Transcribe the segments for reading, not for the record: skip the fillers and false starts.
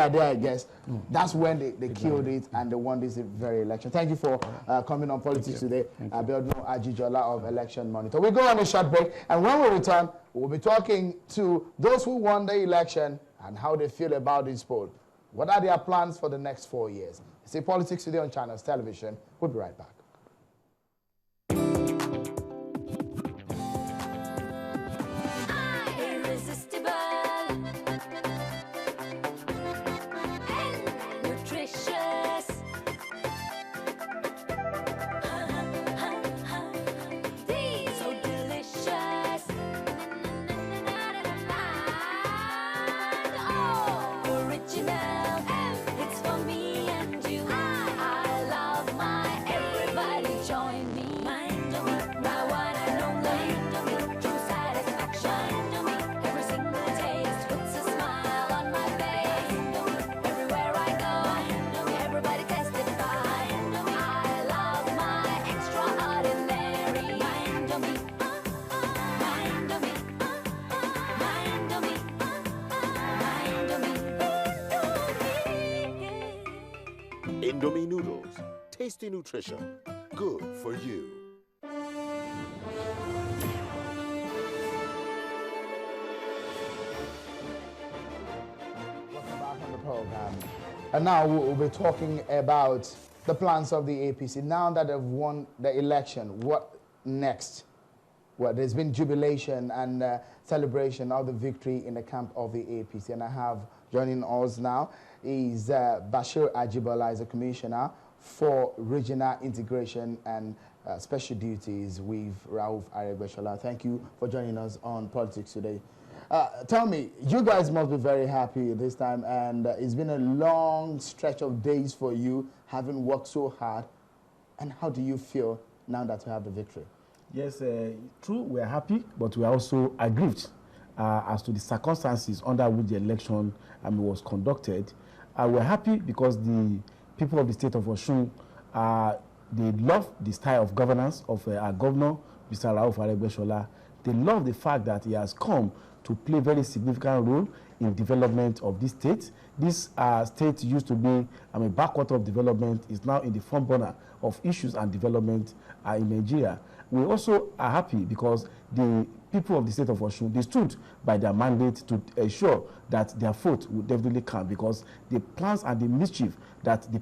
there, I guess. That's when they killed it and they won this very election. Thank you for coming on Politics Today. Abiodun Ajijola of Election Monitor. We go on a short break, and when we return, we'll be talking to those who won the election and how they feel about this poll. What are their plans for the next 4 years? See Politics Today on Channels Television. We'll be right back. Indomie noodles, tasty nutrition, good for you. Welcome back on the program. And now we'll be talking about the plans of the APC. Now that they've won the election, what next? Well, there's been jubilation and celebration of the victory in the camp of the APC. And I have joining us now is Bashir Ajibola, is a commissioner for regional integration and special duties with Rauf Aregbesola. Thank you for joining us on Politics Today. Tell me, you guys must be very happy this time, and it's been a long stretch of days for you, having worked so hard. And how do you feel now that you have the victory? Yes, true, we are happy, but we are also aggrieved as to the circumstances under which the election was conducted. We're happy because the people of the state of Osun, they love the style of governance of our governor, Mr. Rauf Aregbesola. They love the fact that he has come to play a very significant role in development of this state. This state used to be a backward of development, is now in the front burner of issues and development in Nigeria. We also are happy because the people of the state of Osun, they stood by their mandate to ensure that their vote will definitely count, because the plans and the mischief that the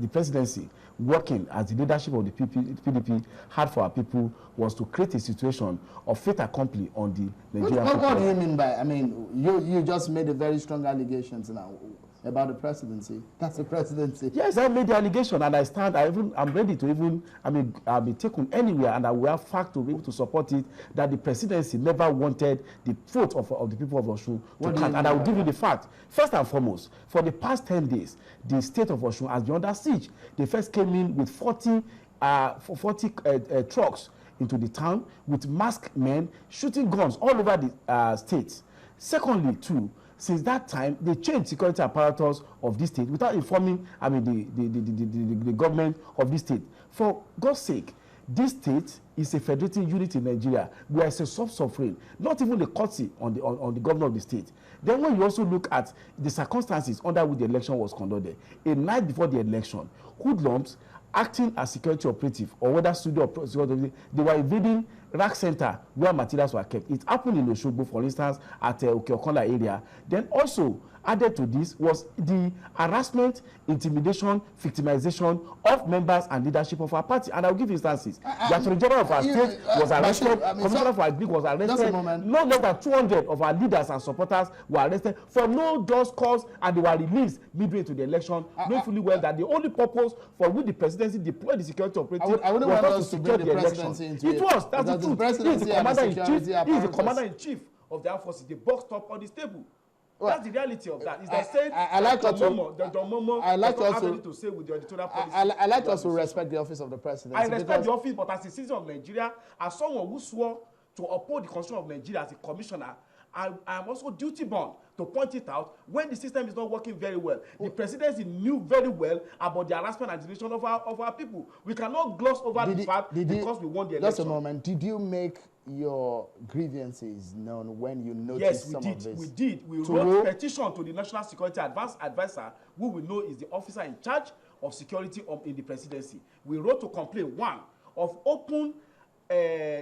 presidency, working as the leadership of the PDP, had for our people was to create a situation of fait accompli on the Nigerian people. What do you mean by, I mean, you just made a very strong allegations now about the presidency. That's the presidency. Yes, I made the allegation, and I stand. I'm ready to even. I'll be taken anywhere, and I will have fact to be able to support it. That the presidency never wanted the vote of the people of Osun to count, and I will give you the fact. First and foremost, for the past 10 days, the state of Osun has been under siege. They first came in with 40 trucks into the town with masked men shooting guns all over the state. Secondly, too, since that time, they changed security apparatus of this state without informing, the government of this state. For God's sake, this state is a federating unit in Nigeria. We are a sovereign, not even the courtesy on the governor of the state. Then when you also look at the circumstances under which the election was conducted, a night before the election, hoodlums acting as security operative, or whether studio operative, they were invading rack center where materials were kept. It happened in Oshogbo, for instance, at Okeokola area. Then also added to this was the harassment, intimidation, victimization of members and leadership of our party. And I'll give instances. The Attorney General of our state was arrested, Commissioner for Agric was arrested, no less than 200 of our leaders and supporters were arrested for no just cause, and they were released midway to the election, knowing fully well that the only purpose for which the presidency deployed the security operative was not to secure the election. It was, that's the truth. He is the commander-in-chief. He is the commander-in-chief of the armed forces. The box top on this table. Well, that's the reality of that. Is that saying I like to say with the editorial policy. I like us to respect the office of the president. I respect the office, but as a citizen of Nigeria, as someone who swore to uphold the constitution of Nigeria as a commissioner, I am also duty bound to point it out when the system is not working very well. The presidency knew very well about the harassment and intimidation of our people. We cannot gloss over the fact because we won the election. Just a moment. Did you make your grievances known when you noticed some of this? Yes, we did. We wrote a petition to the National Security Advisor, who we know is the officer in charge of security in the presidency. We wrote to complain, one, of open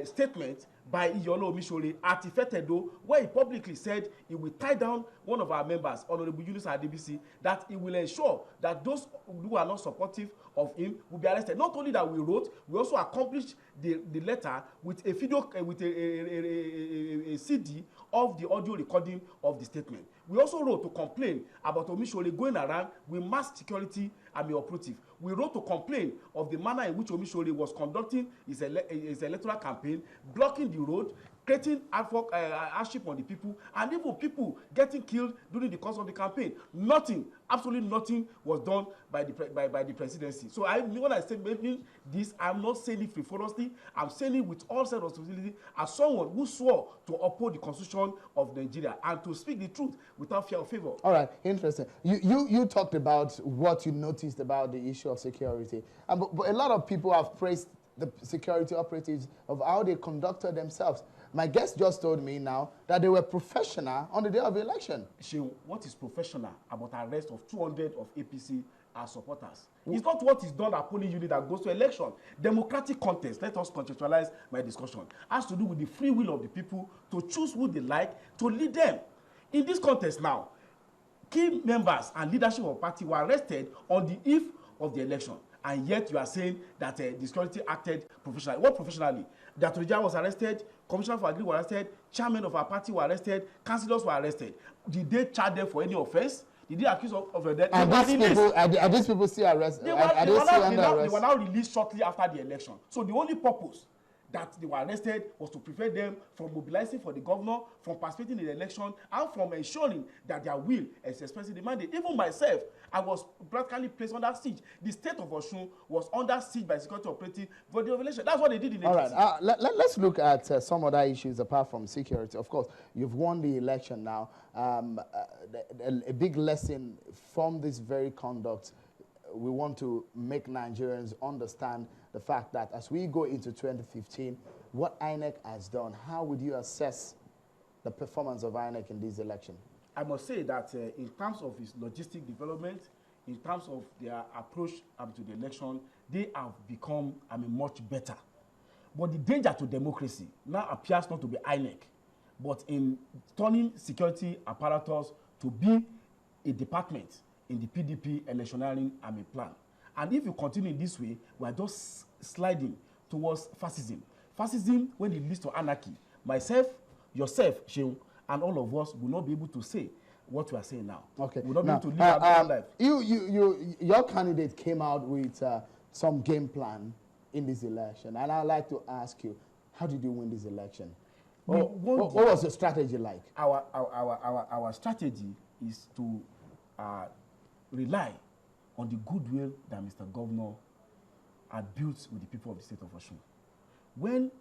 statement by Iyolo Omishore at Ifetedo, where he publicly said he will tie down one of our members, Honorable Yunus Adebisi, that he will ensure that those who are not supportive of him will be arrested. Not only that we wrote, we also accomplished the letter with a video, with a CD of the audio recording of the statement. We also wrote to complain about Omishore going around with mass security operative. We wrote to complain of the manner in which Omishore was conducting his electoral campaign, blocking the road, creating hardship on the people, and even people getting killed during the course of the campaign. Nothing, absolutely nothing was done by the presidency. So when I say maybe this, I'm not saying it frivolously. I'm saying it with all sense of responsibility as someone who swore to uphold the constitution of Nigeria and to speak the truth without fear or favor. All right, interesting. You talked about what you noticed about the issue of security, but a lot of people have praised the security operatives of how they conducted themselves. My guest just told me now that they were professional on the day of the election. Shehu, what is professional about arrest of 200 of APC supporters? It's not what is done at polling unit that goes to election. Democratic contest, let us contextualize my discussion, has to do with the free will of the people to choose who they like to lead them. In this contest now, key members and leadership of the party were arrested on the eve of the election. And yet you are saying that the security acted professionally. What professionally? The Attorney General was arrested, Commissioner for Agri were arrested, chairman of our party were arrested, councillors were arrested. Did they charge them for any offense? Did they accuse of that? Are these people still arrested? They were now released shortly after the election. So the only purpose that they were arrested was to prevent them from mobilizing for the governor, from participating in the election, and from ensuring that their will is expressing the mandate. Even myself, I was practically placed under siege. The state of Osun was under siege by security operative for the election. That's what they did in the election. All right, let's look at some other issues apart from security. Of course, you've won the election now. A big lesson from this very conduct, we want to make Nigerians understand the fact that as we go into 2015, what INEC has done, how would you assess the performance of INEC in this election? I must say that in terms of its logistic development, in terms of their approach to the election, they have become much better. But the danger to democracy now appears not to be INEC, but in turning security apparatus to be a department in the PDP electioneering plan. And if you continue in this way, we are just sliding towards fascism. Fascism, when it leads to anarchy, myself, yourself, Shehu, and all of us will not be able to say what we are saying now. Okay. We will not be able to live our own life. Your candidate came out with some game plan in this election, and I'd like to ask you, how did you win this election? What was your strategy like? Our strategy is to rely on the goodwill that Mr. Governor had built with the people of the state of Osun. When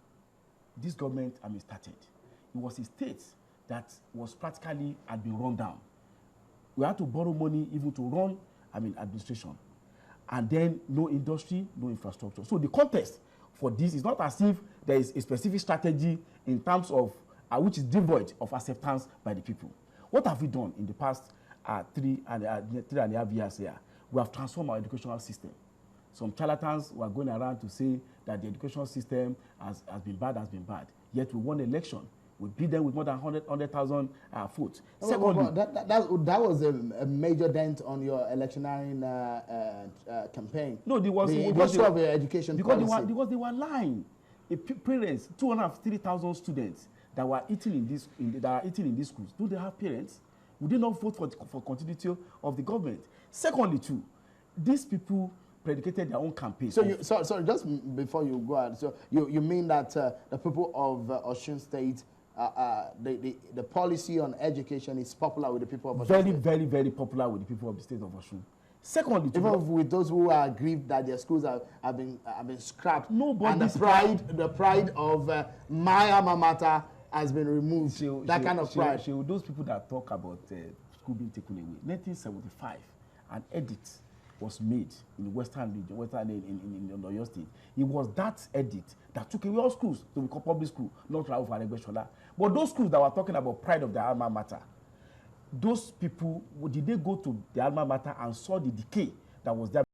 this government started, it was a state that was practically had been run down. We had to borrow money even to run administration. And then no industry, no infrastructure. So the context for this is not as if there is a specific strategy in terms of which is devoid of acceptance by the people. What have we done in the past 3.5 years here? We have transformed our educational system. Some charlatans were going around to say that the educational system has been bad. Yet we won the election. We beat them with more than 100,000 votes. Secondly, that was a major dent on your electioneering campaign. No, there was the issue of your education policy. Because they were lying. Parents, 203,000 students that were eating in these schools. Do they have parents? Would they not vote for continuity of the government? Secondly, too, these people predicated their own campaign. So, sorry, just before you go on, so you mean that the people of Osun State, the policy on education is popular with the people of Osun State? Very, very, very popular with the people of the state of Osun. Secondly, even with those who are aggrieved that their schools have been scrapped, nobody, and the pride of my alma mater has been removed. That kind of pride. Those people that talk about school being taken away. 1975, an edit was made in the western region, in Oyo State. It was that edit that took away all schools to become public school, not Rauf Aregbesola. But those schools that were talking about pride of their alma mater, those people, did they go to the alma mater and saw the decay that was there?